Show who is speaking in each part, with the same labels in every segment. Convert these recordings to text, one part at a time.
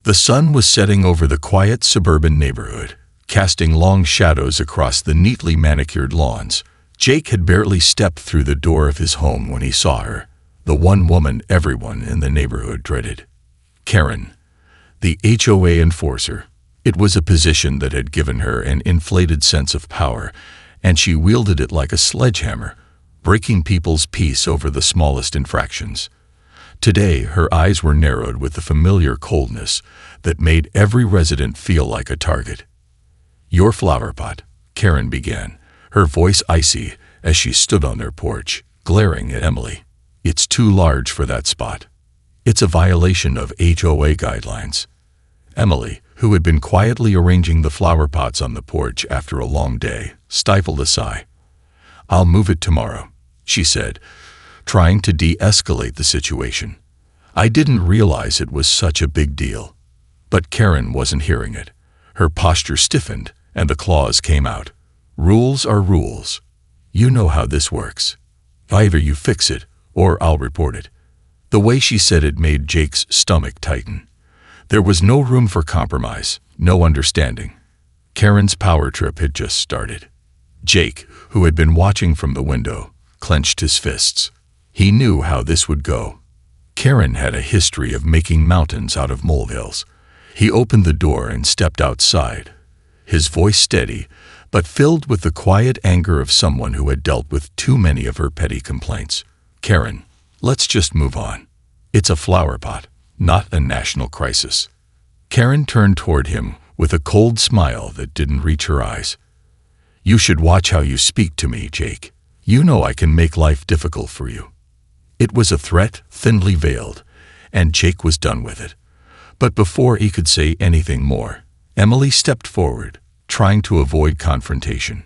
Speaker 1: The sun was setting over the quiet suburban neighborhood, casting long shadows across the neatly manicured lawns. Jake had barely stepped through the door of his home when he saw her, the one woman everyone in the neighborhood dreaded. Karen, the HOA enforcer. It was a position that had given her an inflated sense of power, and she wielded it like a sledgehammer, breaking people's peace over the smallest infractions. Today, her eyes were narrowed with the familiar coldness that made every resident feel like a target. "Your flower pot," Karen began, her voice icy as she stood on their porch, glaring at Emily. "It's too large for that spot. It's a violation of HOA guidelines." Emily, who had been quietly arranging the flower pots on the porch after a long day, stifled a sigh. "I'll move it tomorrow," she said, trying to de-escalate the situation. "I didn't realize it was such a big deal." But Karen wasn't hearing it. Her posture stiffened, and the claws came out. "Rules are rules. You know how this works. Either you fix it, or I'll report it." The way she said it made Jake's stomach tighten. There was no room for compromise, no understanding. Karen's power trip had just started. Jake, who had been watching from the window, clenched his fists. He knew how this would go. Karen had a history of making mountains out of molehills. He opened the door and stepped outside, his voice steady, but filled with the quiet anger of someone who had dealt with too many of her petty complaints. "Karen, let's just move on. It's a flower pot, not a national crisis." Karen turned toward him with a cold smile that didn't reach her eyes. "You should watch how you speak to me, Jake. You know I can make life difficult for you." It was a threat, thinly veiled, and Jake was done with it. But before he could say anything more, Emily stepped forward, trying to avoid confrontation.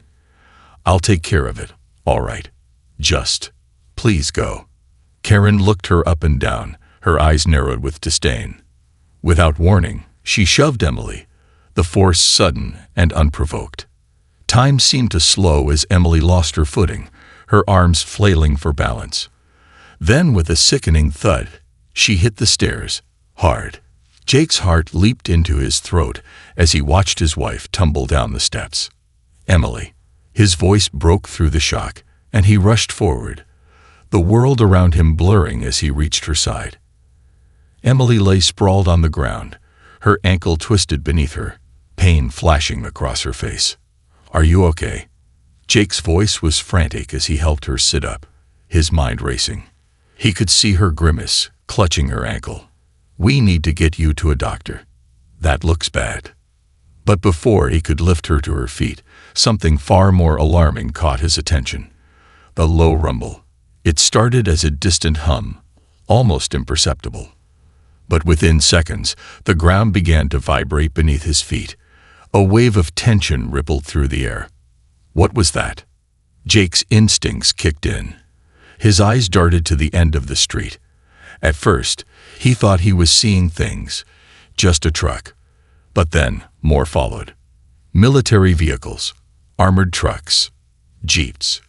Speaker 1: "I'll take care of it, all right. Just, please go." Karen looked her up and down, her eyes narrowed with disdain. Without warning, she shoved Emily, the force sudden and unprovoked. Time seemed to slow as Emily lost her footing, her arms flailing for balance. Then, with a sickening thud, she hit the stairs, hard. Jake's heart leaped into his throat as he watched his wife tumble down the steps. "Emily." His voice broke through the shock, and he rushed forward, the world around him blurring as he reached her side. Emily lay sprawled on the ground, her ankle twisted beneath her, pain flashing across her face. "Are you okay?" Jake's voice was frantic as he helped her sit up, his mind racing. He could see her grimace, clutching her ankle. "We need to get you to a doctor. That looks bad." But before he could lift her to her feet, something far more alarming caught his attention. The low rumble. It started as a distant hum, almost imperceptible. But within seconds, the ground began to vibrate beneath his feet. A wave of tension rippled through the air. What was that? Jake's instincts kicked in. His eyes darted to the end of the street. At first, he thought he was seeing things, just a truck. But then, more followed. Military vehicles, armored trucks, jeeps.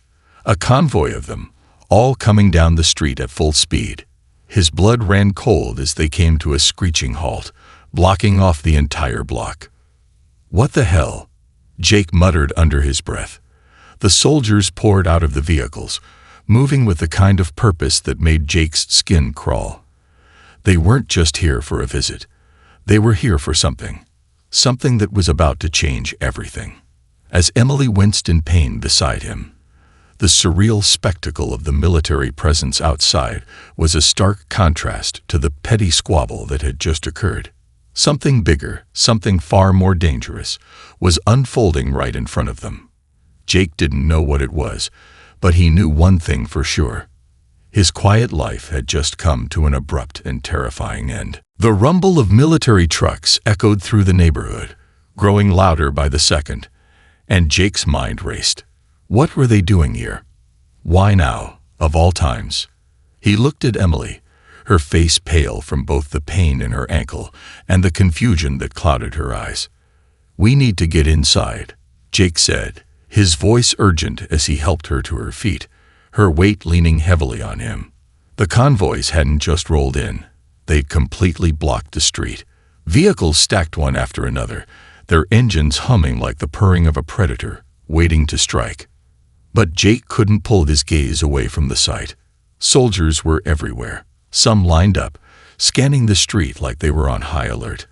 Speaker 1: A convoy of them, all coming down the street at full speed. His blood ran cold as they came to a screeching halt, blocking off the entire block. "What the hell?" Jake muttered under his breath. The soldiers poured out of the vehicles, moving with the kind of purpose that made Jake's skin crawl. They weren't just here for a visit. They were here for something. Something that was about to change everything. As Emily winced in pain beside him, the surreal spectacle of the military presence outside was a stark contrast to the petty squabble that had just occurred. Something bigger, something far more dangerous, was unfolding right in front of them. Jake didn't know what it was, but he knew one thing for sure. His quiet life had just come to an abrupt and terrifying end. The rumble of military trucks echoed through the neighborhood, growing louder by the second, and Jake's mind raced. What were they doing here? Why now, of all times? He looked at Emily, her face pale from both the pain in her ankle and the confusion that clouded her eyes. "We need to get inside," Jake said, his voice urgent as he helped her to her feet, her weight leaning heavily on him. The convoys hadn't just rolled in. They'd completely blocked the street, Vehicles stacked one after another, their engines humming like the purring of a predator, waiting to strike. But Jake couldn't pull his gaze away from the sight. Soldiers were everywhere, some lined up, scanning the street like they were on high alert.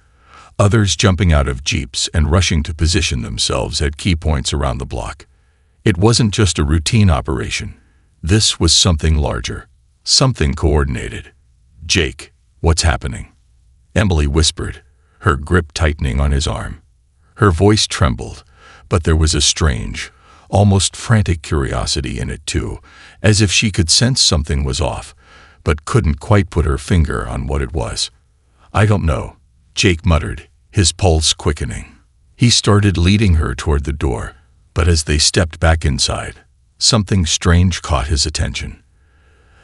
Speaker 1: Others jumping out of jeeps and rushing to position themselves at key points around the block. It wasn't just a routine operation. This was something larger, something coordinated. "Jake, what's happening?" Emily whispered, her grip tightening on his arm. Her voice trembled, but there was a strange, almost frantic curiosity in it too, as if she could sense something was off, but couldn't quite put her finger on what it was. "I don't know," Jake muttered, his pulse quickening. He started leading her toward the door, but as they stepped back inside, something strange caught his attention.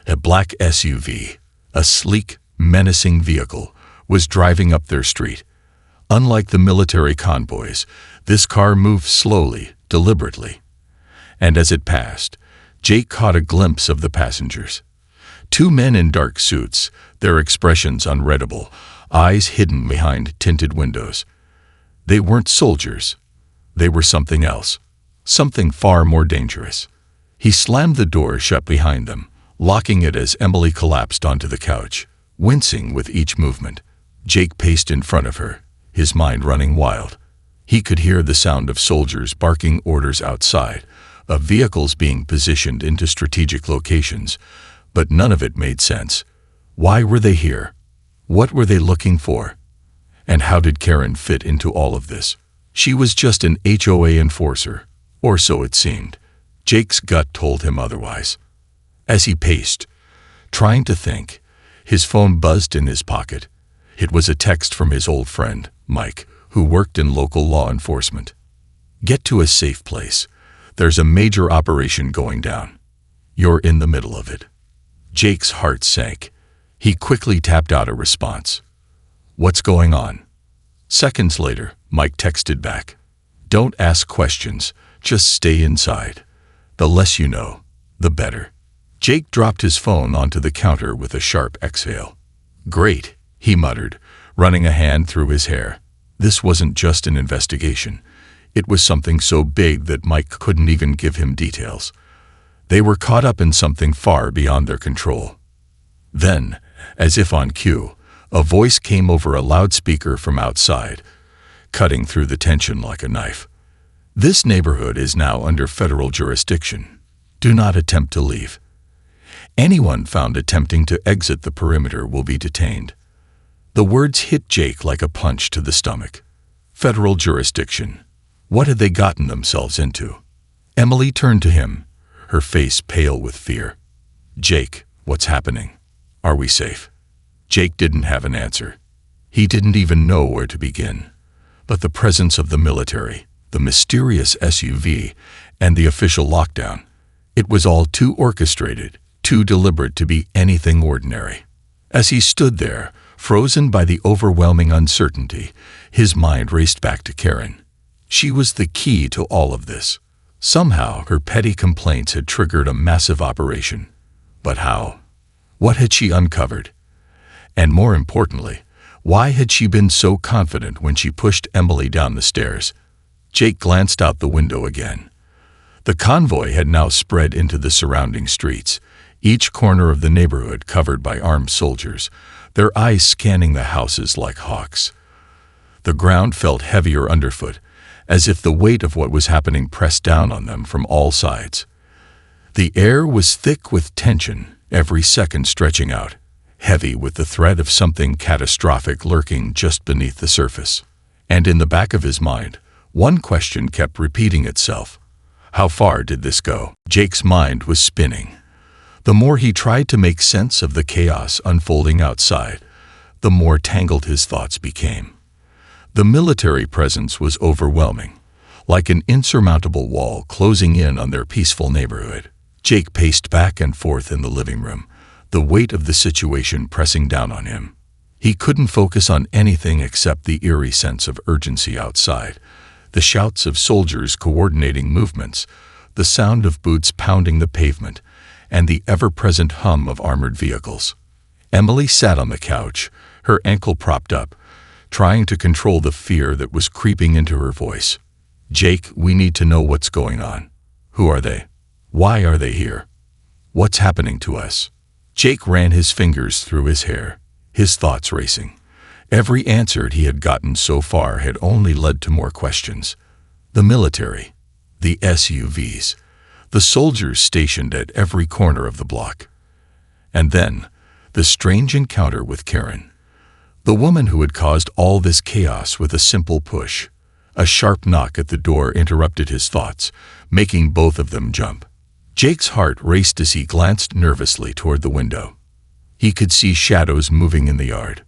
Speaker 1: A black SUV, a sleek, menacing vehicle, was driving up their street. Unlike the military convoys, this car moved slowly, deliberately. And as it passed, Jake caught a glimpse of the passengers. Two men in dark suits, their expressions unreadable, eyes hidden behind tinted windows. They weren't soldiers. They were something else, something far more dangerous. He slammed the door shut behind them, locking it as Emily collapsed onto the couch, wincing with each movement. Jake paced in front of her, his mind running wild. He could hear the sound of soldiers barking orders outside, of vehicles being positioned into strategic locations, but none of it made sense. Why were they here? What were they looking for? And how did Karen fit into all of this? She was just an HOA enforcer, or so it seemed. Jake's gut told him otherwise. As he paced, trying to think, his phone buzzed in his pocket. It was a text from his old friend, Mike, who worked in local law enforcement. "Get to a safe place. There's a major operation going down. You're in the middle of it." Jake's heart sank. He quickly tapped out a response. "What's going on?" Seconds later, Mike texted back. "Don't ask questions. Just stay inside. The less you know, the better." Jake dropped his phone onto the counter with a sharp exhale. "Great," he muttered, running a hand through his hair. This wasn't just an investigation. It was something so big that Mike couldn't even give him details. They were caught up in something far beyond their control. Then, as if on cue, a voice came over a loudspeaker from outside, cutting through the tension like a knife. "This neighborhood is now under federal jurisdiction. Do not attempt to leave. Anyone found attempting to exit the perimeter will be detained." The words hit Jake like a punch to the stomach. Federal jurisdiction. What had they gotten themselves into? Emily turned to him, her face pale with fear. "Jake, what's happening? Are we safe?" Jake didn't have an answer. He didn't even know where to begin. But the presence of the military, the mysterious SUV, and the official lockdown, it was all too orchestrated, too deliberate to be anything ordinary. As he stood there, frozen by the overwhelming uncertainty, his mind raced back to Karen. She was the key to all of this. Somehow, her petty complaints had triggered a massive operation. But how? What had she uncovered? And more importantly, why had she been so confident when she pushed Emily down the stairs? Jake glanced out the window again. The convoy had now spread into the surrounding streets, each corner of the neighborhood covered by armed soldiers, their eyes scanning the houses like hawks. The ground felt heavier underfoot, as if the weight of what was happening pressed down on them from all sides. The air was thick with tension, every second stretching out, heavy with the threat of something catastrophic lurking just beneath the surface. And in the back of his mind, one question kept repeating itself. How far did this go? Jake's mind was spinning. The more he tried to make sense of the chaos unfolding outside, the more tangled his thoughts became. The military presence was overwhelming, like an insurmountable wall closing in on their peaceful neighborhood. Jake paced back and forth in the living room, the weight of the situation pressing down on him. He couldn't focus on anything except the eerie sense of urgency outside, the shouts of soldiers coordinating movements, the sound of boots pounding the pavement, and the ever-present hum of armored vehicles. Emily sat on the couch, her ankle propped up, trying to control the fear that was creeping into her voice. "Jake, we need to know what's going on. Who are they? Why are they here? What's happening to us?" Jake ran his fingers through his hair, his thoughts racing. Every answer he had gotten so far had only led to more questions. The military, the SUVs, the soldiers stationed at every corner of the block. And then, the strange encounter with Karen, the woman who had caused all this chaos with a simple push. A sharp knock at the door interrupted his thoughts, making both of them jump. Jake's heart raced as he glanced nervously toward the window. He could see shadows moving in the yard.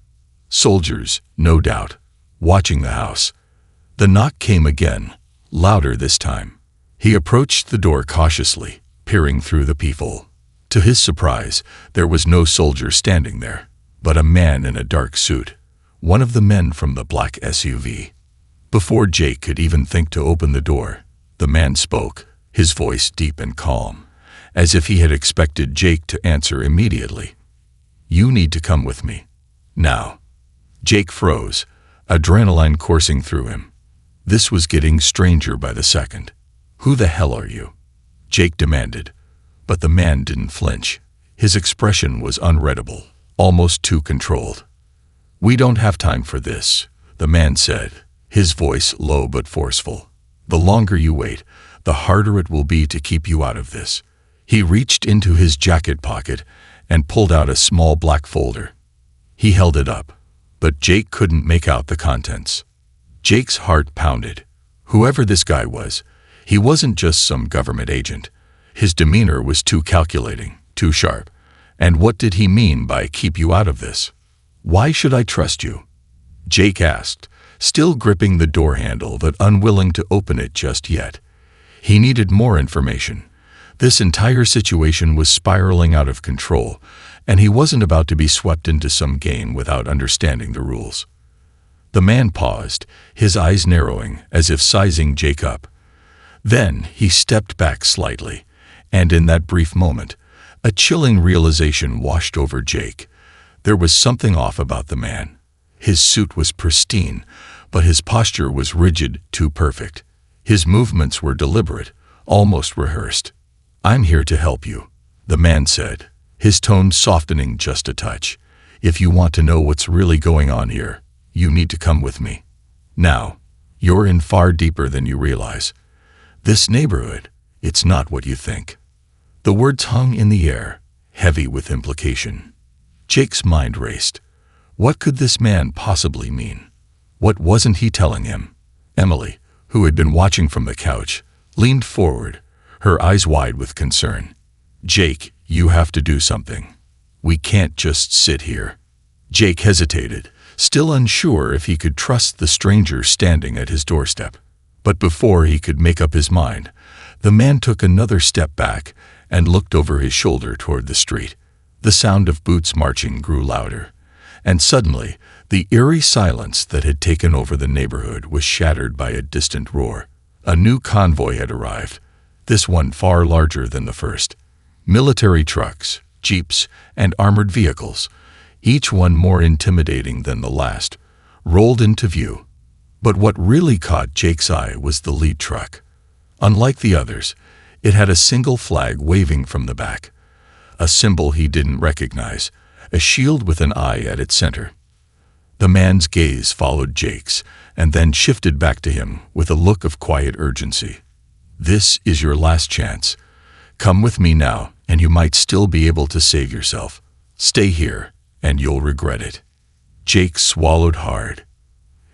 Speaker 1: Soldiers, no doubt, watching the house. The knock came again, louder this time. He approached the door cautiously, peering through the peephole. To his surprise, there was no soldier standing there, but a man in a dark suit, one of the men from the black SUV. Before Jake could even think to open the door, the man spoke, his voice deep and calm, as if he had expected Jake to answer immediately. "You need to come with me. Now." Jake froze, adrenaline coursing through him. This was getting stranger by the second. "Who the hell are you?" Jake demanded, but the man didn't flinch. His expression was unreadable, almost too controlled. "We don't have time for this," the man said, his voice low but forceful. "The longer you wait, the harder it will be to keep you out of this." He reached into his jacket pocket and pulled out a small black folder. He held it up, but Jake couldn't make out the contents. Jake's heart pounded. Whoever this guy was, he wasn't just some government agent. His demeanor was too calculating, too sharp. And what did he mean by "keep you out of this"? "Why should I trust you?" Jake asked, still gripping the door handle but unwilling to open it just yet. He needed more information. This entire situation was spiraling out of control, and he wasn't about to be swept into some game without understanding the rules. The man paused, his eyes narrowing as if sizing Jake up. Then he stepped back slightly, and in that brief moment, a chilling realization washed over Jake. There was something off about the man. His suit was pristine, but his posture was rigid, too perfect. His movements were deliberate, almost rehearsed. "I'm here to help you," the man said, his tone softening just a touch. "If you want to know what's really going on here, you need to come with me. Now, you're in far deeper than you realize. This neighborhood, it's not what you think." The words hung in the air, heavy with implication. Jake's mind raced. What could this man possibly mean? What wasn't he telling him? Emily, who had been watching from the couch, leaned forward, her eyes wide with concern. "Jake, you have to do something. We can't just sit here." Jake hesitated, still unsure if he could trust the stranger standing at his doorstep. But before he could make up his mind, the man took another step back and looked over his shoulder toward the street. The sound of boots marching grew louder, and suddenly the eerie silence that had taken over the neighborhood was shattered by a distant roar. A new convoy had arrived, this one far larger than the first. Military trucks, jeeps, and armored vehicles, each one more intimidating than the last, rolled into view. But what really caught Jake's eye was the lead truck. Unlike the others, it had a single flag waving from the back, a symbol he didn't recognize, a shield with an eye at its center. The man's gaze followed Jake's and then shifted back to him with a look of quiet urgency. "This is your last chance. Come with me now, and you might still be able to save yourself. Stay here, and you'll regret it." Jake swallowed hard.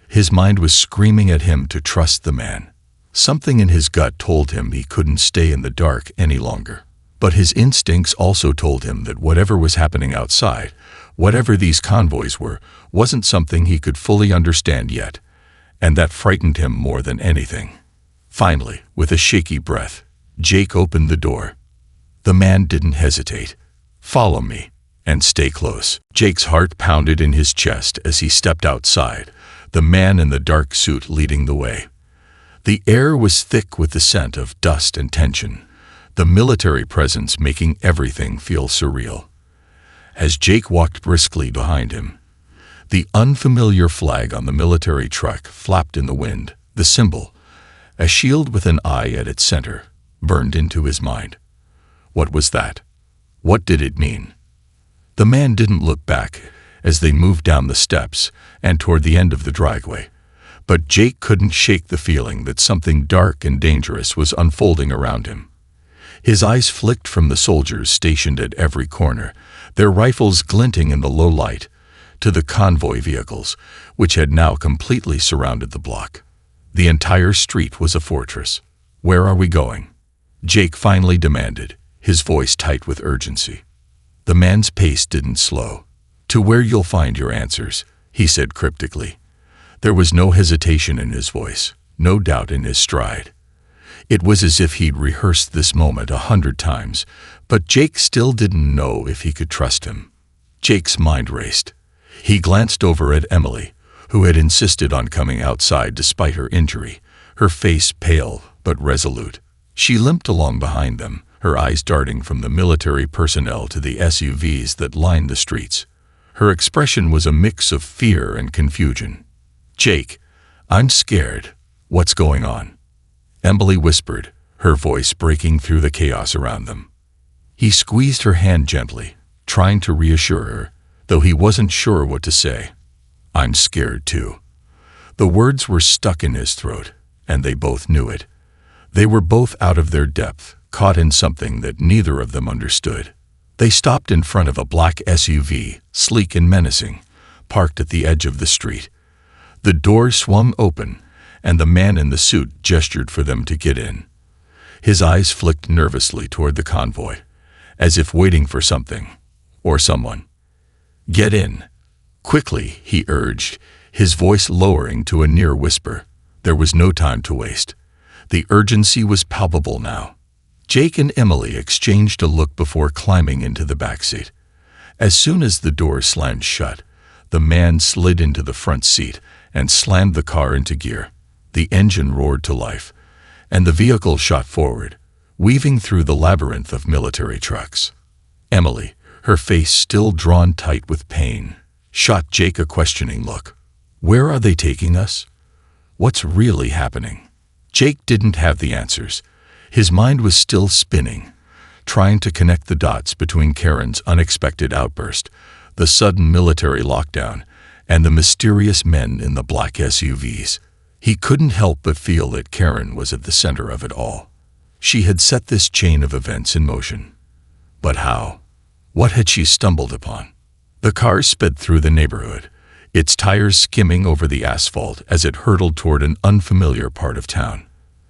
Speaker 1: His mind was screaming at him to trust the man. Something in his gut told him he couldn't stay in the dark any longer. But his instincts also told him that whatever was happening outside, whatever these convoys were, wasn't something he could fully understand yet, and that frightened him more than anything. Finally, with a shaky breath, Jake opened the door. The man didn't hesitate. "Follow me, and stay close." Jake's heart pounded in his chest as he stepped outside, the man in the dark suit leading the way. The air was thick with the scent of dust and tension, the military presence making everything feel surreal. As Jake walked briskly behind him, The unfamiliar flag on the military truck flapped in the wind. The symbol, a shield with an eye at its center, burned into his mind. What was that? What did it mean? The man didn't look back as they moved down the steps and toward the end of the driveway, but Jake couldn't shake the feeling that something dark and dangerous was unfolding around him. His eyes flicked from the soldiers stationed at every corner, their rifles glinting in the low light, to the convoy vehicles, which had now completely surrounded the block. The entire street was a fortress. "Where are we going?" Jake finally demanded, his voice tight with urgency. The man's pace didn't slow. "To where you'll find your answers," he said cryptically. There was no hesitation in his voice, no doubt in his stride. It was as if he'd rehearsed this moment 100 times, but Jake still didn't know if he could trust him. Jake's mind raced. He glanced over at Emily, who had insisted on coming outside despite her injury, her face pale but resolute. She limped along behind them, her eyes darting from the military personnel to the SUVs that lined the streets. Her expression was a mix of fear and confusion. "Jake, I'm scared. What's going on?" Emily whispered, her voice breaking through the chaos around them. He squeezed her hand gently, trying to reassure her, though he wasn't sure what to say. "I'm scared too." The words were stuck in his throat, and they both knew it. They were both out of their depth, caught in something that neither of them understood. They stopped in front of a black SUV, sleek and menacing, parked at the edge of the street. The door swung open, and the man in the suit gestured for them to get in. His eyes flicked nervously toward the convoy, as if waiting for something, or someone. "Get in. Quickly," he urged, his voice lowering to a near whisper. There was no time to waste. The urgency was palpable now. Jake and Emily exchanged a look before climbing into the backseat. As soon as the door slammed shut, the man slid into the front seat and slammed the car into gear. The engine roared to life, and the vehicle shot forward, weaving through the labyrinth of military trucks. Emily, her face still drawn tight with pain, shot Jake a questioning look. "Where are they taking us? What's really happening?" Jake didn't have the answers. His mind was still spinning, trying to connect the dots between Karen's unexpected outburst, the sudden military lockdown, and the mysterious men in the black SUVs. He couldn't help but feel that Karen was at the center of it all. She had set this chain of events in motion. But how? What had she stumbled upon? The car sped through the neighborhood, its tires skimming over the asphalt as it hurtled toward an unfamiliar part of town.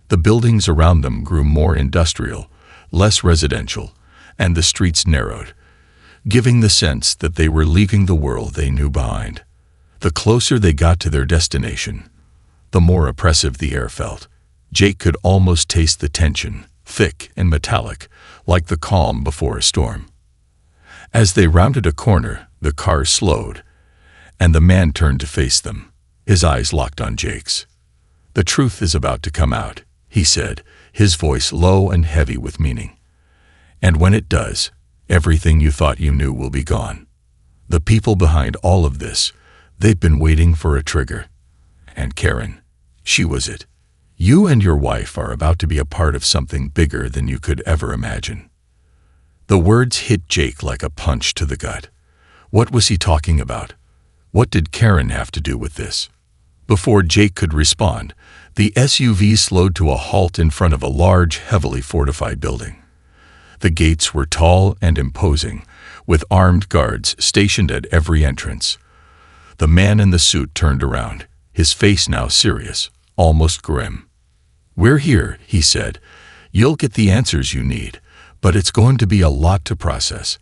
Speaker 1: The buildings around them grew more industrial, less residential, and the streets narrowed, giving the sense that they were leaving the world they knew behind. The closer they got to their destination, the more oppressive the air felt. Jake could almost taste the tension, thick and metallic, like the calm before a storm. As they rounded a corner, the car slowed, and the man turned to face them, his eyes locked on Jake's. "The truth is about to come out," he said, his voice low and heavy with meaning. "And when it does, everything you thought you knew will be gone. The people behind all of this, they've been waiting for a trigger. And Karen, she was it. You and your wife are about to be a part of something bigger than you could ever imagine." The words hit Jake like a punch to the gut. What was he talking about? What did Karen have to do with this? Before Jake could respond, the SUV slowed to a halt in front of a large, heavily fortified building. The gates were tall and imposing, with armed guards stationed at every entrance. The man in the suit turned around, his face now serious, almost grim. "We're here," he said. "You'll get the answers you need, but it's going to be a lot to process.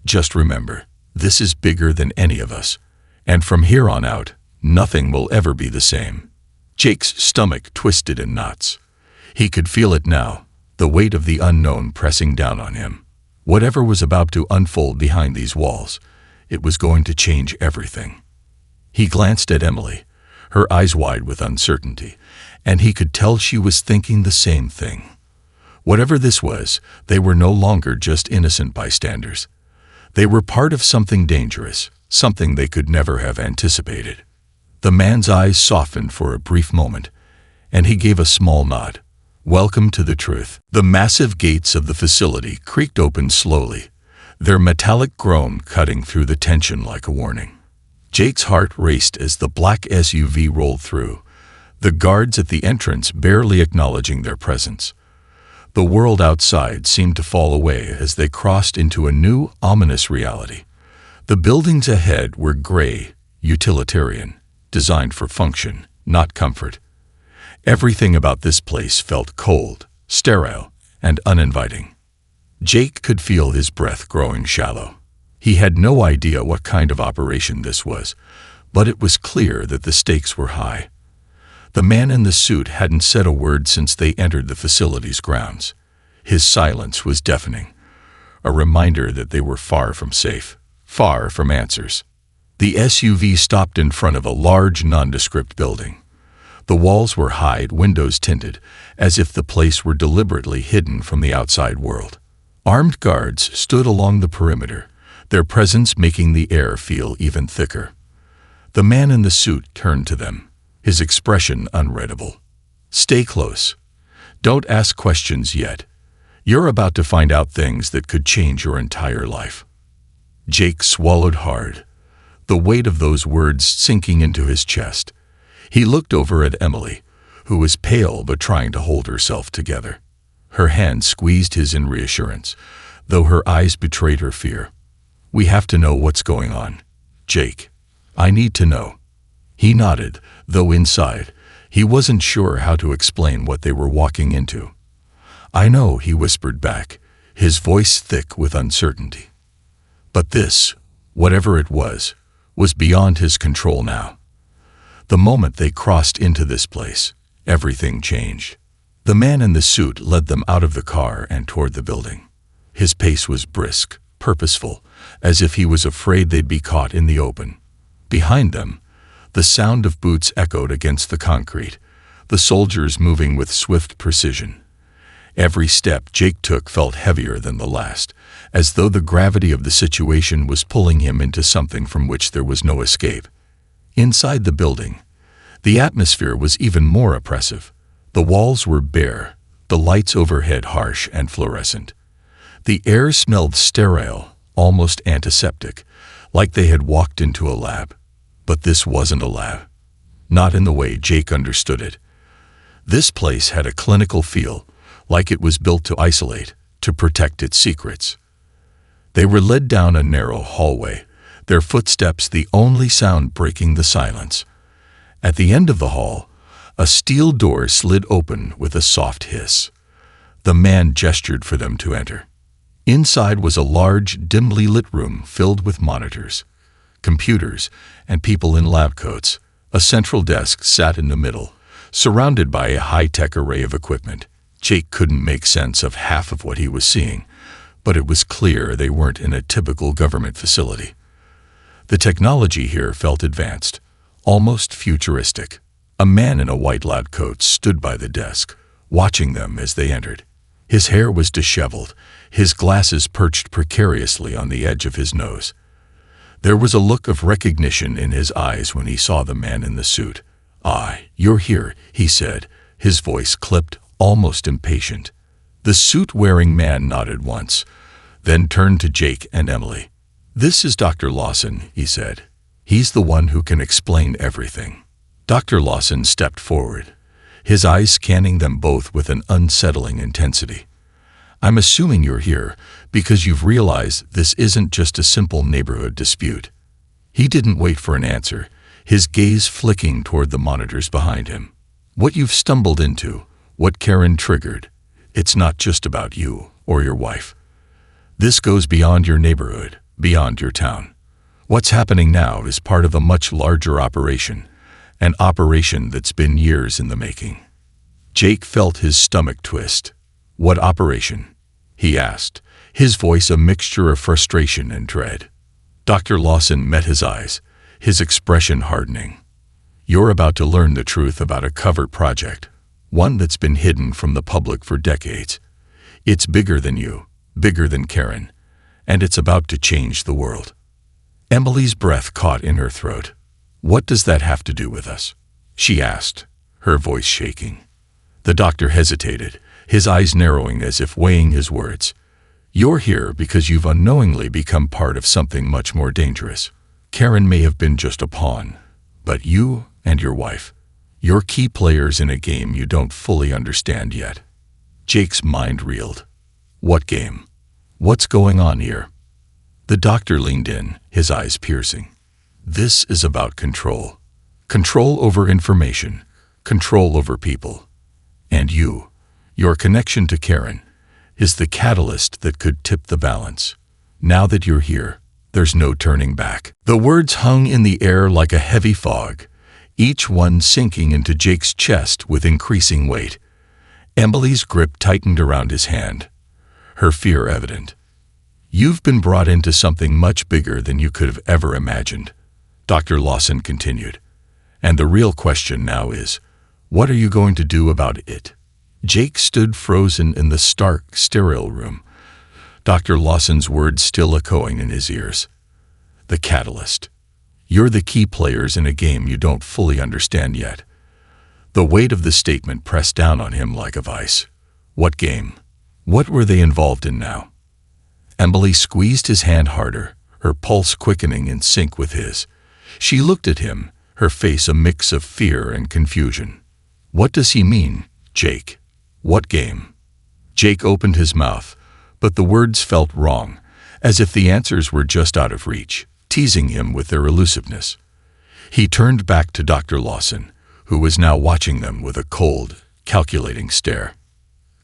Speaker 1: Just remember, this is bigger than any of us, and from here on out, nothing will ever be the same." Jake's stomach twisted in knots. He could feel it now, the weight of the unknown pressing down on him. Whatever was about to unfold behind these walls, it was going to change everything. He glanced at Emily, her eyes wide with uncertainty, and he could tell she was thinking the same thing. Whatever this was, they were no longer just innocent bystanders. They were part of something dangerous, something they could never have anticipated. The man's eyes softened for a brief moment, and he gave a small nod. Welcome to the truth. The massive gates of the facility creaked open slowly, their metallic groan cutting through the tension like a warning. Jake's heart raced as the black SUV rolled through, the guards at the entrance barely acknowledging their presence. The world outside seemed to fall away as they crossed into a new, ominous reality. The buildings ahead were gray, utilitarian, designed for function, not comfort. Everything about this place felt cold, sterile, and uninviting. Jake could feel his breath growing shallow. He had no idea what kind of operation this was, but it was clear that the stakes were high. The man in the suit hadn't said a word since they entered the facility's grounds. His silence was deafening, a reminder that they were far from safe, far from answers. The SUV stopped in front of a large, nondescript building. The walls were high, windows tinted, as if the place were deliberately hidden from the outside world. Armed guards stood along the perimeter, their presence making the air feel even thicker. The man in the suit turned to them, his expression unreadable. Stay close. Don't ask questions yet. You're about to find out things that could change your entire life. Jake swallowed hard, the weight of those words sinking into his chest. He looked over at Emily, who was pale but trying to hold herself together. Her hand squeezed his in reassurance, though her eyes betrayed her fear. We have to know what's going on. Jake, I need to know. He nodded, though inside, he wasn't sure how to explain what they were walking into. I know, he whispered back, his voice thick with uncertainty. But this, whatever it was beyond his control now. The moment they crossed into this place, everything changed. The man in the suit led them out of the car and toward the building. His pace was brisk, purposeful, as if he was afraid they'd be caught in the open. Behind them, the sound of boots echoed against the concrete, the soldiers moving with swift precision. Every step Jake took felt heavier than the last, as though the gravity of the situation was pulling him into something from which there was no escape. Inside the building, the atmosphere was even more oppressive. The walls were bare, the lights overhead harsh and fluorescent. The air smelled sterile, almost antiseptic, like they had walked into a lab. But this wasn't a lab. Not in the way Jake understood it. This place had a clinical feel, like it was built to isolate, to protect its secrets. They were led down a narrow hallway, their footsteps the only sound breaking the silence. At the end of the hall, a steel door slid open with a soft hiss. The man gestured for them to enter. Inside was a large, dimly lit room filled with monitors, computers, and people in lab coats. A central desk sat in the middle, surrounded by a high-tech array of equipment. Jake couldn't make sense of half of what he was seeing, but it was clear they weren't in a typical government facility. The technology here felt advanced, almost futuristic. A man in a white lab coat stood by the desk, watching them as they entered. His hair was disheveled, his glasses perched precariously on the edge of his nose. There was a look of recognition in his eyes when he saw the man in the suit. "Ah, you're here," he said, his voice clipped, almost impatient. The suit-wearing man nodded once, then turned to Jake and Emily. "This is Dr. Lawson," he said. "He's the one who can explain everything." Dr. Lawson stepped forward, his eyes scanning them both with an unsettling intensity. "I'm assuming you're here because you've realized this isn't just a simple neighborhood dispute." He didn't wait for an answer, his gaze flicking toward the monitors behind him. "What you've stumbled into, what Karen triggered, it's not just about you or your wife. This goes beyond your neighborhood, beyond your town. What's happening now is part of a much larger operation, an operation that's been years in the making." Jake felt his stomach twist. "What operation?" he asked, his voice a mixture of frustration and dread. Dr. Lawson met his eyes, his expression hardening. "You're about to learn the truth about a covert project, one that's been hidden from the public for decades. It's bigger than you, bigger than Karen, and it's about to change the world." Emily's breath caught in her throat. "What does that have to do with us?" she asked, her voice shaking. The doctor hesitated, his eyes narrowing as if weighing his words. "You're here because you've unknowingly become part of something much more dangerous. Karen may have been just a pawn, but you and your wife, you're key players in a game you don't fully understand yet." Jake's mind reeled. What game? What's going on here? The doctor leaned in, his eyes piercing. "This is about control. Control over information, control over people. And you, your connection to Karen, is the catalyst that could tip the balance. Now that you're here, there's no turning back." The words hung in the air like a heavy fog, each one sinking into Jake's chest with increasing weight. Emily's grip tightened around his hand, her fear evident. "You've been brought into something much bigger than you could have ever imagined," Dr. Lawson continued. "And the real question now is, what are you going to do about it?" Jake stood frozen in the stark, sterile room, Dr. Lawson's words still echoing in his ears. "The catalyst. You're the key players in a game you don't fully understand yet." The weight of the statement pressed down on him like a vice. What game? What were they involved in now? Emily squeezed his hand harder, her pulse quickening in sync with his. She looked at him, her face a mix of fear and confusion. "What does he mean, Jake? What game?" Jake opened his mouth, but the words felt wrong, as if the answers were just out of reach, teasing him with their elusiveness. He turned back to Dr. Lawson, who was now watching them with a cold, calculating stare.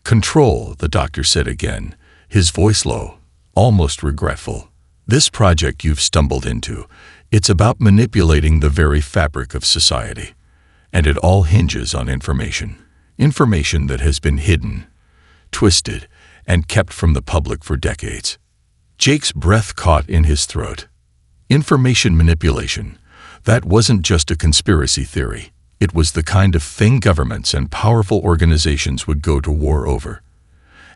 Speaker 1: "Control," the doctor said again, his voice low, almost regretful. "This project you've stumbled into, it's about manipulating the very fabric of society. And it all hinges on information. Information that has been hidden, twisted, and kept from the public for decades." Jake's breath caught in his throat. Information manipulation. That wasn't just a conspiracy theory. It was the kind of thing governments and powerful organizations would go to war over.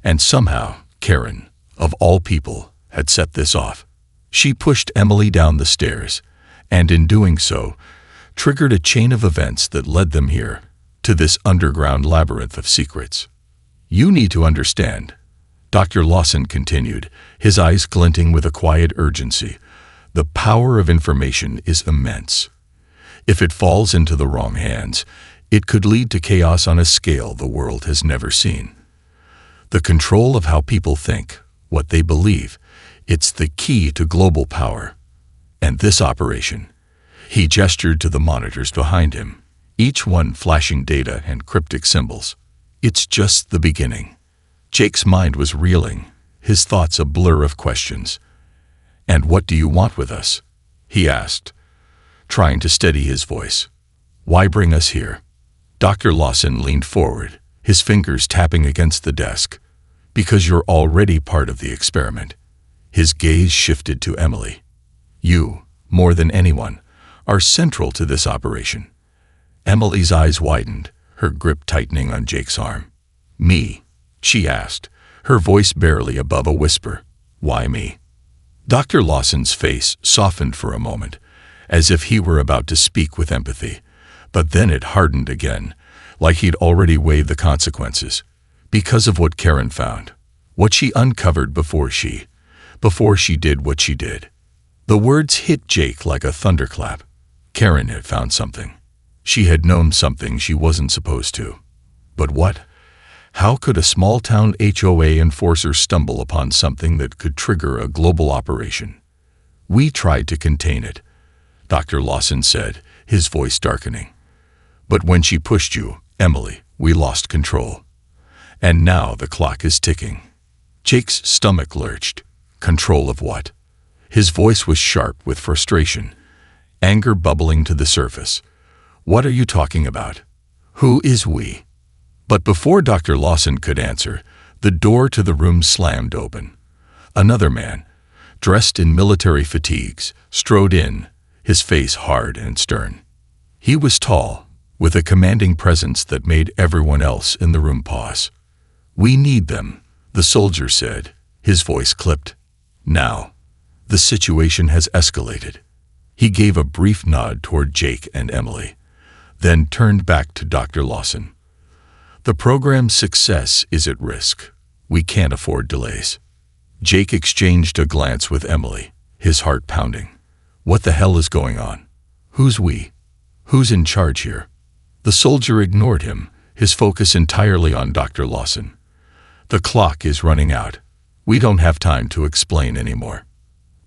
Speaker 1: And somehow, Karen, of all people, had set this off. She pushed Emily down the stairs, and in doing so, triggered a chain of events that led them here, to this underground labyrinth of secrets. "You need to understand," Dr. Lawson continued, his eyes glinting with a quiet urgency. "The power of information is immense. If it falls into the wrong hands, it could lead to chaos on a scale the world has never seen. The control of how people think, what they believe, it's the key to global power. And this operation," he gestured to the monitors behind him, each one flashing data and cryptic symbols. "It's just the beginning." Jake's mind was reeling, his thoughts a blur of questions. "And what do you want with us?" he asked, trying to steady his voice. "Why bring us here?" Dr. Lawson leaned forward, his fingers tapping against the desk. "Because you're already part of the experiment." His gaze shifted to Emily. "You, more than anyone, are central to this operation." Emily's eyes widened, her grip tightening on Jake's arm. "Me?" she asked, her voice barely above a whisper. "Why me?" Dr. Lawson's face softened for a moment, as if he were about to speak with empathy, but then it hardened again, like he'd already weighed the consequences. "Because of what Karen found, what she uncovered before she did what she did." The words hit Jake like a thunderclap. Karen had found something. She had known something she wasn't supposed to. But what? How could a small-town HOA enforcer stumble upon something that could trigger a global operation? "We tried to contain it," Dr. Lawson said, his voice darkening. "But when she pushed you, Emily, we lost control. And now the clock is ticking." Jake's stomach lurched. Control of what? His voice was sharp with frustration, anger bubbling to the surface. "What are you talking about? Who is we?" But before Dr. Lawson could answer, the door to the room slammed open. Another man, dressed in military fatigues, strode in, his face hard and stern. He was tall, with a commanding presence that made everyone else in the room pause. "We need them," the soldier said, his voice clipped. "Now." The situation has escalated. He gave a brief nod toward Jake and Emily, then turned back to Dr. Lawson. The program's success is at risk. We can't afford delays. Jake exchanged a glance with Emily, his heart pounding. What the hell is going on? Who's we? Who's in charge here? The soldier ignored him, his focus entirely on Dr. Lawson. The clock is running out. We don't have time to explain anymore.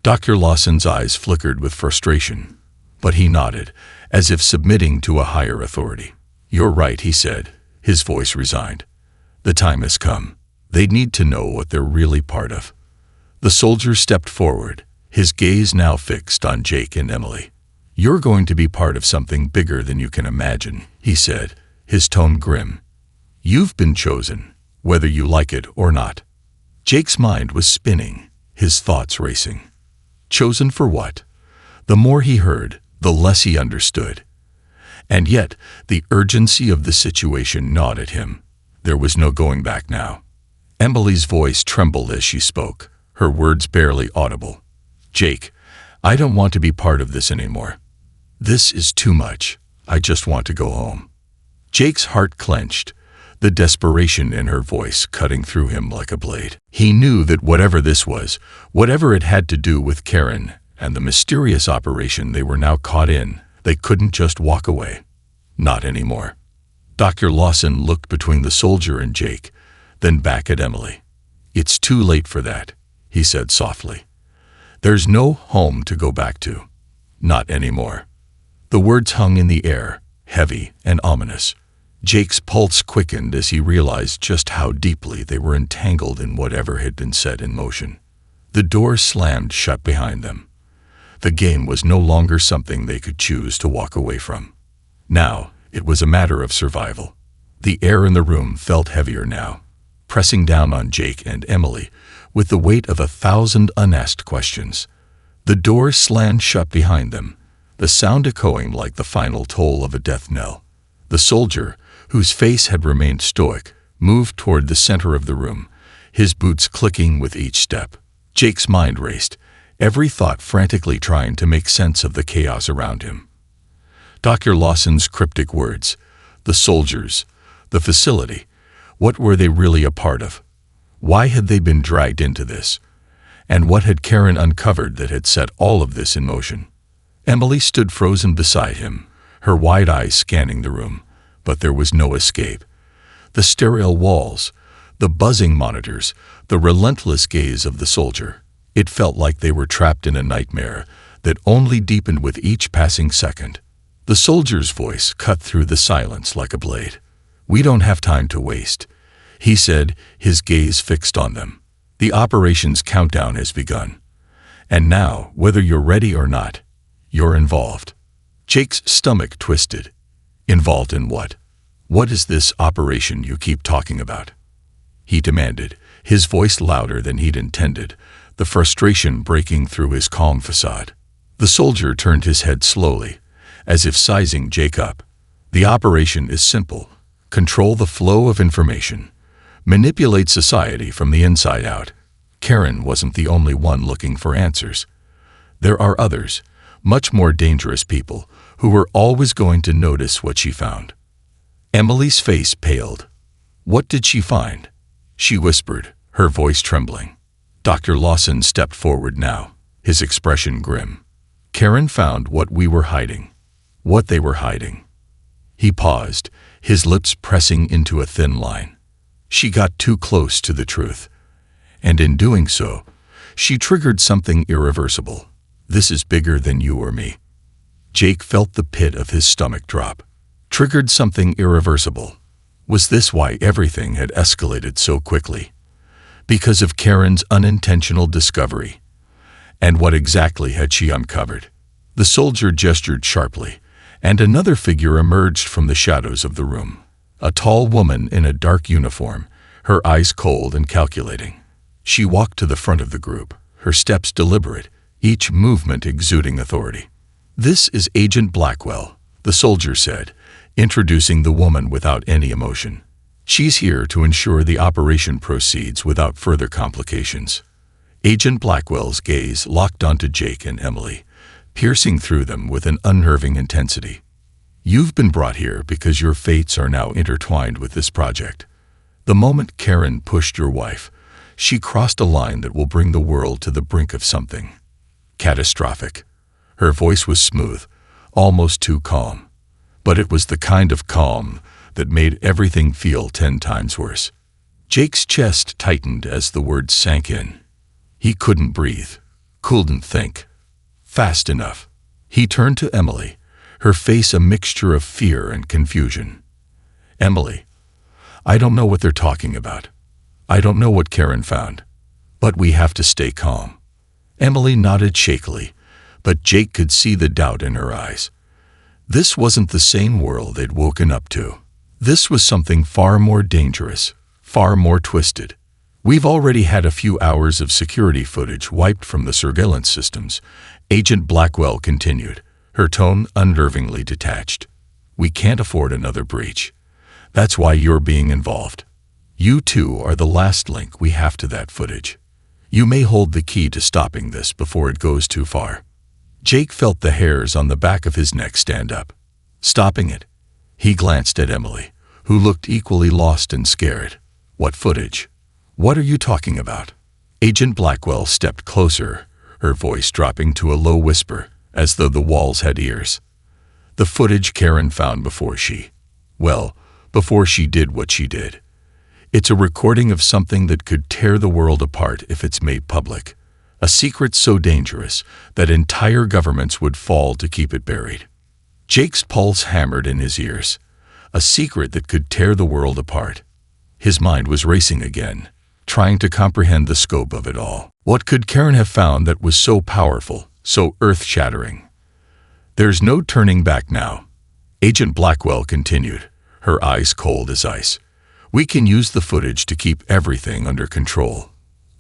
Speaker 1: Dr. Lawson's eyes flickered with frustration, but he nodded, as if submitting to a higher authority. You're right, he said, his voice resigned. The time has come. They need to know what they're really part of. The soldier stepped forward, his gaze now fixed on Jake and Emily. You're going to be part of something bigger than you can imagine, he said, his tone grim. You've been chosen, whether you like it or not. Jake's mind was spinning, his thoughts racing. Chosen for what? The more he heard, the less he understood. And yet, the urgency of the situation gnawed at him. There was no going back now. Emily's voice trembled as she spoke, her words barely audible. Jake, I don't want to be part of this anymore. This is too much. I just want to go home. Jake's heart clenched, the desperation in her voice cutting through him like a blade. He knew that whatever this was, whatever it had to do with Karen and the mysterious operation they were now caught in, they couldn't just walk away. Not anymore. Dr. Lawson looked between the soldier and Jake, then back at Emily. It's too late for that, he said softly. There's no home to go back to. Not anymore. The words hung in the air, heavy and ominous. Jake's pulse quickened as he realized just how deeply they were entangled in whatever had been set in motion. The door slammed shut behind them. The game was no longer something they could choose to walk away from. Now, it was a matter of survival. The air in the room felt heavier now, pressing down on Jake and Emily with the weight of 1,000 unasked questions. The door slammed shut behind them, the sound echoing like the final toll of a death knell. The soldier, whose face had remained stoic, moved toward the center of the room, his boots clicking with each step. Jake's mind raced, every thought frantically trying to make sense of the chaos around him. Dr. Lawson's cryptic words, the soldiers, the facility, what were they really a part of? Why had they been dragged into this? And what had Karen uncovered that had set all of this in motion? Emily stood frozen beside him, her wide eyes scanning the room, but there was no escape. The sterile walls, the buzzing monitors, the relentless gaze of the soldier. It felt like they were trapped in a nightmare that only deepened with each passing second. The soldier's voice cut through the silence like a blade. We don't have time to waste, he said, his gaze fixed on them. The operation's countdown has begun. And now, whether you're ready or not, you're involved. Jake's stomach twisted. Involved in what? What is this operation you keep talking about? He demanded, his voice louder than he'd intended, the frustration breaking through his calm facade. The soldier turned his head slowly, as if sizing Jake up. The operation is simple. Control the flow of information. Manipulate society from the inside out. Karen wasn't the only one looking for answers. There are others, much more dangerous people, who were always going to notice what she found. Emily's face paled. What did she find? She whispered, her voice trembling. Dr. Lawson stepped forward now, his expression grim. Karen found what we were hiding. What they were hiding. He paused, his lips pressing into a thin line. She got too close to the truth. And in doing so, she triggered something irreversible. This is bigger than you or me. Jake felt the pit of his stomach drop. Triggered something irreversible. Was this why everything had escalated so quickly? Because of Karen's unintentional discovery. And what exactly had she uncovered? The soldier gestured sharply, and another figure emerged from the shadows of the room. A tall woman in a dark uniform, her eyes cold and calculating. She walked to the front of the group, her steps deliberate, each movement exuding authority. This is Agent Blackwell, the soldier said, introducing the woman without any emotion. She's here to ensure the operation proceeds without further complications. Agent Blackwell's gaze locked onto Jake and Emily, piercing through them with an unnerving intensity. You've been brought here because your fates are now intertwined with this project. The moment Karen pushed your wife, she crossed a line that will bring the world to the brink of something catastrophic. Her voice was smooth, almost too calm. But it was the kind of calm that made everything feel 10 times worse. Jake's chest tightened as the words sank in. He couldn't breathe, couldn't think fast enough. He turned to Emily, her face a mixture of fear and confusion. Emily, I don't know what they're talking about. I don't know what Karen found. But we have to stay calm. Emily nodded shakily, but Jake could see the doubt in her eyes. This wasn't the same world they'd woken up to. This was something far more dangerous, far more twisted. We've already had a few hours of security footage wiped from the surveillance systems, Agent Blackwell continued, her tone unnervingly detached. We can't afford another breach. That's why you're being involved. You two are the last link we have to that footage. You may hold the key to stopping this before it goes too far. Jake felt the hairs on the back of his neck stand up. Stopping it? He glanced at Emily, who looked equally lost and scared. What footage? What are you talking about? Agent Blackwell stepped closer, her voice dropping to a low whisper, as though the walls had ears. The footage Karen found before she did what she did. It's a recording of something that could tear the world apart if it's made public. A secret so dangerous that entire governments would fall to keep it buried. Jake's pulse hammered in his ears. A secret that could tear the world apart. His mind was racing again, trying to comprehend the scope of it all. What could Karen have found that was so powerful, so earth-shattering? There's no turning back now. Agent Blackwell continued, her eyes cold as ice. We can use the footage to keep everything under control.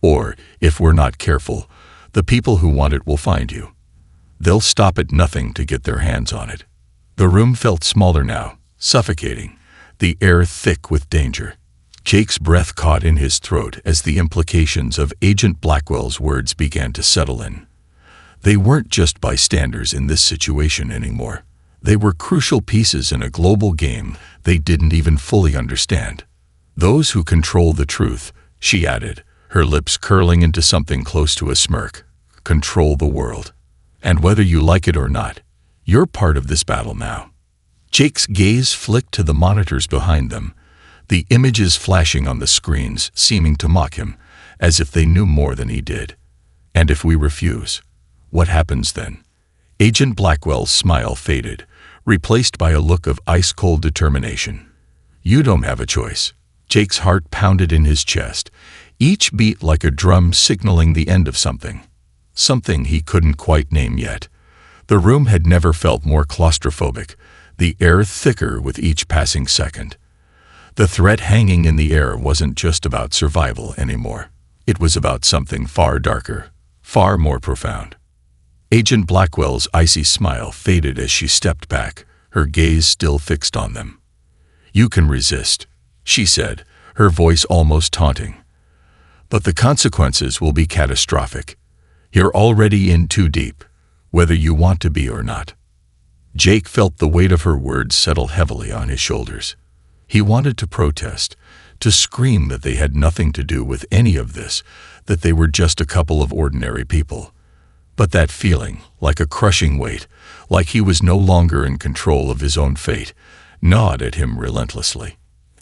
Speaker 1: Or, if we're not careful, the people who want it will find you. They'll stop at nothing to get their hands on it. The room felt smaller now, suffocating, the air thick with danger. Jake's breath caught in his throat as the implications of Agent Blackwell's words began to settle in. They weren't just bystanders in this situation anymore. They were crucial pieces in a global game they didn't even fully understand. Those who control the truth, she added, her lips curling into something close to a smirk, control the world. And whether you like it or not, you're part of this battle now. Jake's gaze flicked to the monitors behind them, the images flashing on the screens seeming to mock him, as if they knew more than he did. And if we refuse, what happens then? Agent Blackwell's smile faded, replaced by a look of ice-cold determination. You don't have a choice. Jake's heart pounded in his chest, each beat like a drum signaling the end of something. Something he couldn't quite name yet. The room had never felt more claustrophobic, the air thicker with each passing second. The threat hanging in the air wasn't just about survival anymore. It was about something far darker, far more profound. Agent Blackwell's icy smile faded as she stepped back, her gaze still fixed on them. You can resist, she said, her voice almost taunting. But the consequences will be catastrophic. You're already in too deep, whether you want to be or not. Jake felt the weight of her words settle heavily on his shoulders. He wanted to protest, to scream that they had nothing to do with any of this, that they were just a couple of ordinary people. But that feeling, like a crushing weight, like he was no longer in control of his own fate, gnawed at him relentlessly.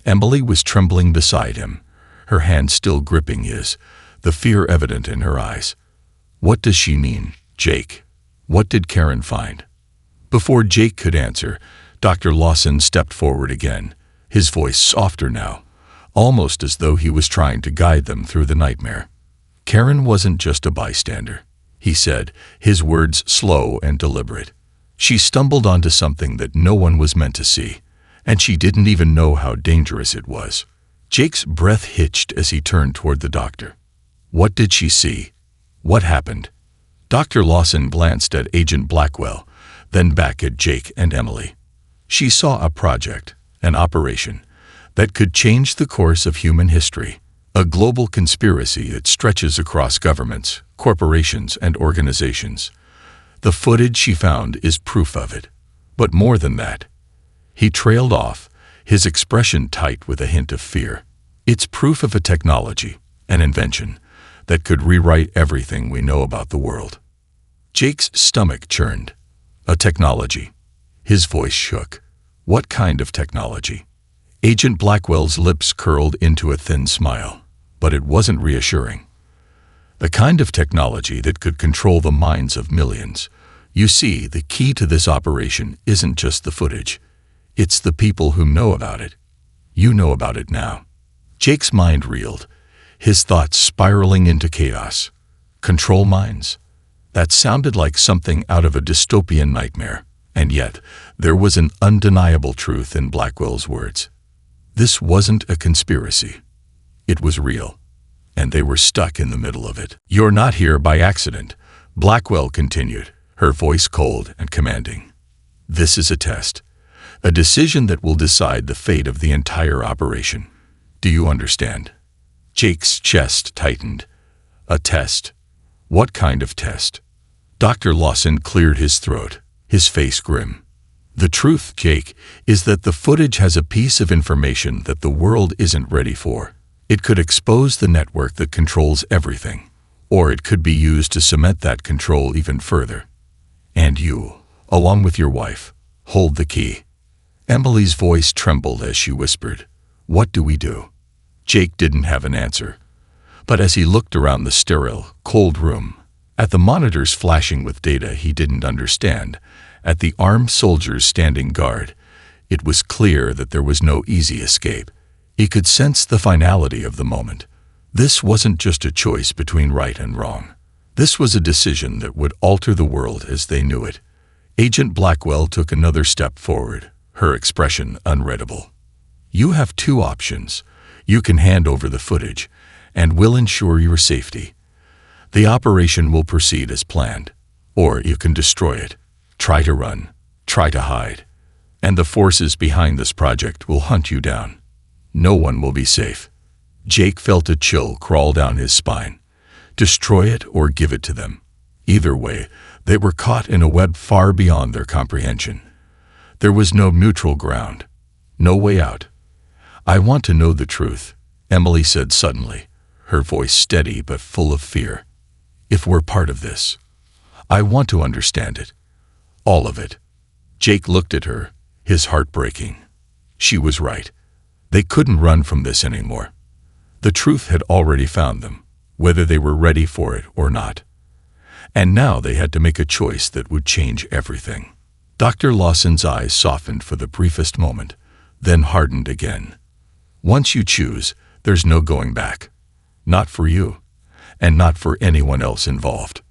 Speaker 1: Emily was trembling beside him, her hand still gripping his, the fear evident in her eyes. What does she mean, Jake? What did Karen find? Before Jake could answer, Dr. Lawson stepped forward again, his voice softer now, almost as though he was trying to guide them through the nightmare. Karen wasn't just a bystander, he said, his words slow and deliberate. She stumbled onto something that no one was meant to see, and she didn't even know how dangerous it was. Jake's breath hitched as he turned toward the doctor. What did she see? What happened? Dr. Lawson glanced at Agent Blackwell, then back at Jake and Emily. She saw a project, an operation, that could change the course of human history, A global conspiracy that stretches across governments, corporations, and organizations. The footage she found is proof of it. But more than that. He trailed off, his expression tight with a hint of fear. It's proof of a technology, an invention, that could rewrite everything we know about the world. Jake's stomach churned. A technology. His voice shook. What kind of technology? Agent Blackwell's lips curled into a thin smile, but it wasn't reassuring. The kind of technology that could control the minds of millions. You see, the key to this operation isn't just the footage. It's the people who know about it. You know about it now. Jake's mind reeled, his thoughts spiraling into chaos. Control minds? That sounded like something out of a dystopian nightmare, and yet there was an undeniable truth in Blackwell's words. This wasn't a conspiracy. It was real, and they were stuck in the middle of it. You're not here by accident, Blackwell continued, her voice cold and commanding. This is a test, a decision that will decide the fate of the entire operation. Do you understand? Jake's chest tightened. A test? What kind of test? Dr. Lawson cleared his throat, his face grim. The truth, Jake, is that the footage has a piece of information that the world isn't ready for. It could expose the network that controls everything, or it could be used to cement that control even further. And you, along with your wife, hold the key. Emily's voice trembled as she whispered, "What do we do?" Jake didn't have an answer. But as he looked around the sterile, cold room, at the monitors flashing with data he didn't understand, at the armed soldiers standing guard, it was clear that there was no easy escape. He could sense the finality of the moment. This wasn't just a choice between right and wrong. This was a decision that would alter the world as they knew it. Agent Blackwell took another step forward, her expression unreadable. You have two options. You can hand over the footage, and we'll ensure your safety. The operation will proceed as planned. Or you can destroy it. Try to run. Try to hide. And the forces behind this project will hunt you down. No one will be safe. Jake felt a chill crawl down his spine. Destroy it or give it to them. Either way, they were caught in a web far beyond their comprehension. There was no neutral ground. No way out. I want to know the truth, Emily said suddenly, her voice steady but full of fear. If we're part of this, I want to understand it. All of it. Jake looked at her, his heart breaking. She was right. They couldn't run from this anymore. The truth had already found them, whether they were ready for it or not. And now they had to make a choice that would change everything. Dr. Lawson's eyes softened for the briefest moment, then hardened again. Once you choose, there's no going back. Not for you, and not for anyone else involved.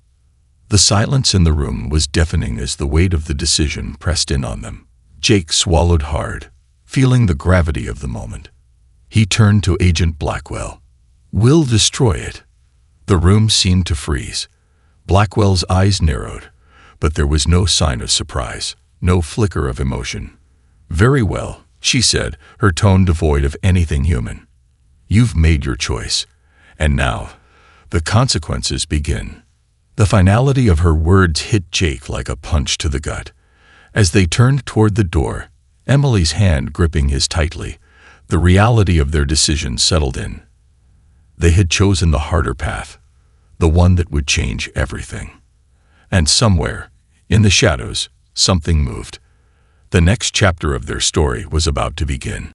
Speaker 1: The silence in the room was deafening as the weight of the decision pressed in on them. Jake swallowed hard, feeling the gravity of the moment. He turned to Agent Blackwell. We'll destroy it. The room seemed to freeze. Blackwell's eyes narrowed, but there was no sign of surprise, no flicker of emotion. Very well, she said, her tone devoid of anything human. You've made your choice, and now the consequences begin. The finality of her words hit Jake like a punch to the gut. As they turned toward the door, Emily's hand gripping his tightly, the reality of their decision settled in. They had chosen the harder path, the one that would change everything. And somewhere, in the shadows, something moved. The next chapter of their story was about to begin.